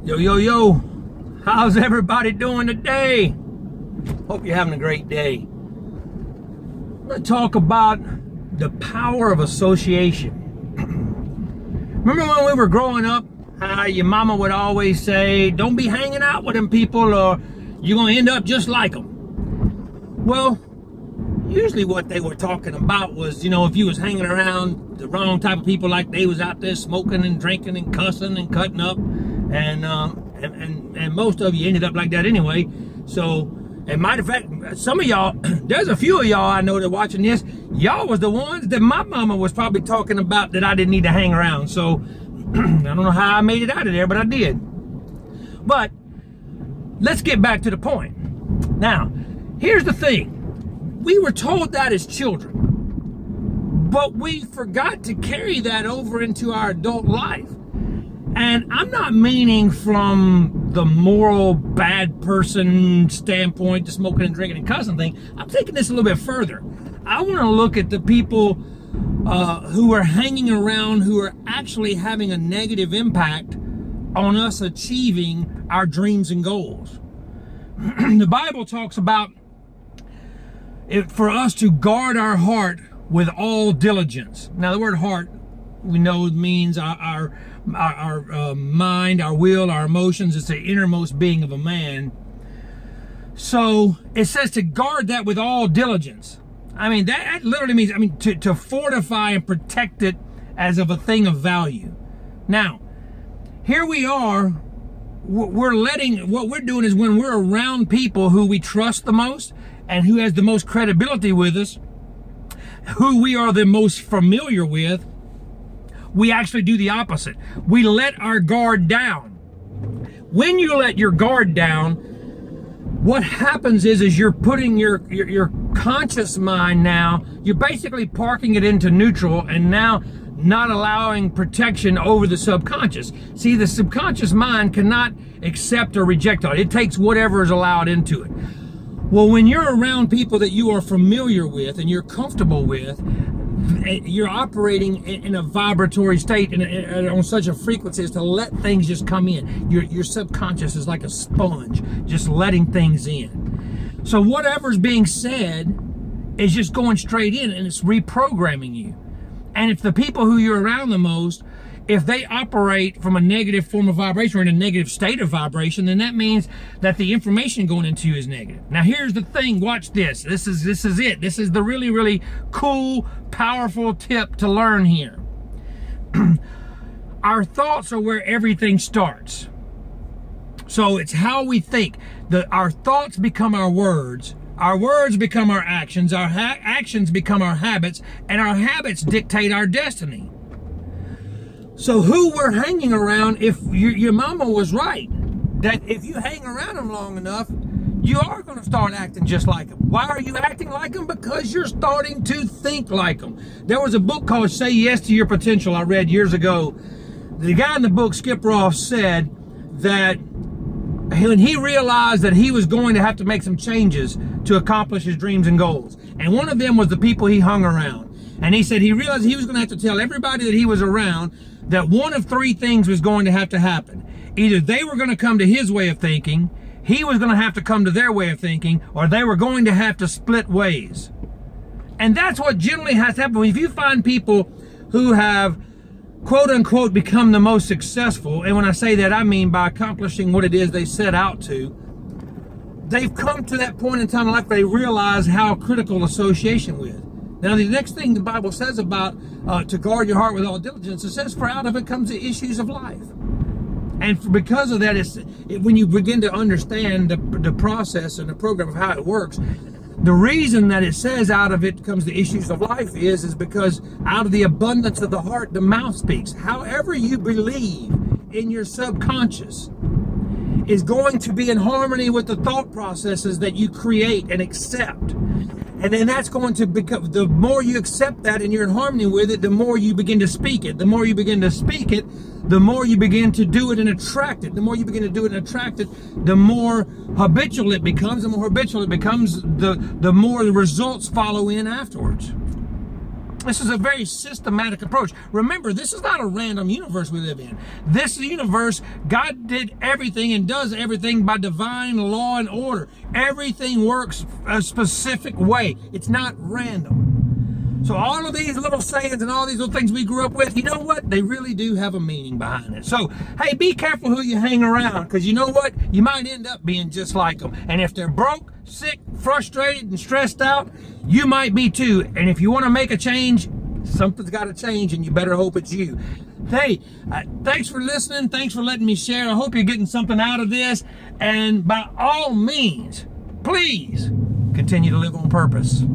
Yo, yo, yo, how's everybody doing today? Hope you're having a great day. I'm going to talk about the power of association. Remember when we were growing up, your mama would always say, don't be hanging out with them people or you're going to end up just like them. Well, usually what they were talking about was, you know, if you was hanging around the wrong type of people, like they was out there smoking and drinking and cussing and cutting up, and most of you ended up like that anyway. So, and matter of fact, some of y'all, there's a few of y'all I know that watching this, y'all was the ones that my mama was probably talking about that I didn't need to hang around. So, I don't know how I made it out of there, but I did. But, let's get back to the point. Now, here's the thing. We were told that as children, but we forgot to carry that over into our adult life. And I'm not meaning from the moral bad person standpoint, the smoking and drinking and cussing thing. I'm taking this a little bit further. I want to look at the people who are hanging around, who are actually having a negative impact on us achieving our dreams and goals. The Bible talks about for us to guard our heart with all diligence. Now, the word heart, we know it means our mind, our will, our emotions. It's the innermost being of a man. So it says to guard that with all diligence. I mean, that literally means, to fortify and protect it as of a thing of value. Now, here we are. What we're doing is when we're around people who we trust the most and who has the most credibility with us, who we are the most familiar with, we actually do the opposite. We let our guard down. When you let your guard down, what happens is you're putting your conscious mind now, you're basically parking it into neutral and now not allowing protection over the subconscious. See, the subconscious mind cannot accept or reject it. It takes whatever is allowed into it. Well, when you're around people that you are familiar with and you're comfortable with, you're operating in a vibratory state and on such a frequency as to let things just come in. Your subconscious is like a sponge, just letting things in. So whatever's being said is just going straight in and it's reprogramming you. And if the people who you're around the most, if they operate from a negative form of vibration or in a negative state of vibration, then that means that the information going into you is negative. Now here's the thing, watch this. This is it. This is the really, really cool, powerful tip to learn here. Our thoughts are where everything starts. So it's how we think. Our thoughts become our words become our actions become our habits, and our habits dictate our destiny. So who we're hanging around, if your mama was right, that if you hang around them long enough, you are going to start acting just like them. Why are you acting like them? Because you're starting to think like them. There was a book called Say Yes to Your Potential I read years ago. The guy in the book, Skip Roth, said that when he realized that he was going to have to make some changes to accomplish his dreams and goals, and one of them was the people he hung around. And he said he realized he was going to have to tell everybody that he was around that one of three things was going to have to happen. Either they were going to come to his way of thinking, he was going to have to come to their way of thinking, or they were going to have to split ways. And that's what generally has to happen. If you find people who have, quote unquote, become the most successful, and when I say that, I mean by accomplishing what it is they set out to, they've come to that point in time in life where they realize how critical association with. Now, the next thing the Bible says about to guard your heart with all diligence, it says, for out of it comes the issues of life. And because of that, when you begin to understand the process and the program of how it works, the reason that it says out of it comes the issues of life is because out of the abundance of the heart, the mouth speaks. However you believe in your subconscious is going to be in harmony with the thought processes that you create and accept. And then that's going to become, the more you accept that and you're in harmony with it, the more you begin to speak it. The more you begin to speak it, the more you begin to do it and attract it. The more you begin to do it and attract it, the more habitual it becomes. The more habitual it becomes, the more the results follow in afterwards. This is a very systematic approach. Remember, this is not a random universe we live in. This universe, God did everything and does everything by divine law and order. Everything works a specific way. It's not random. So all of these little sayings and all these little things we grew up with, you know what? They really do have a meaning behind it. So, hey, be careful who you hang around, because you know what? You might end up being just like them. And if they're broke, sick, frustrated, and stressed out, you might be too. And if you want to make a change, something's got to change, and you better hope it's you. Hey, thanks for listening. Thanks for letting me share. I hope you're getting something out of this. And by all means, please continue to live on purpose.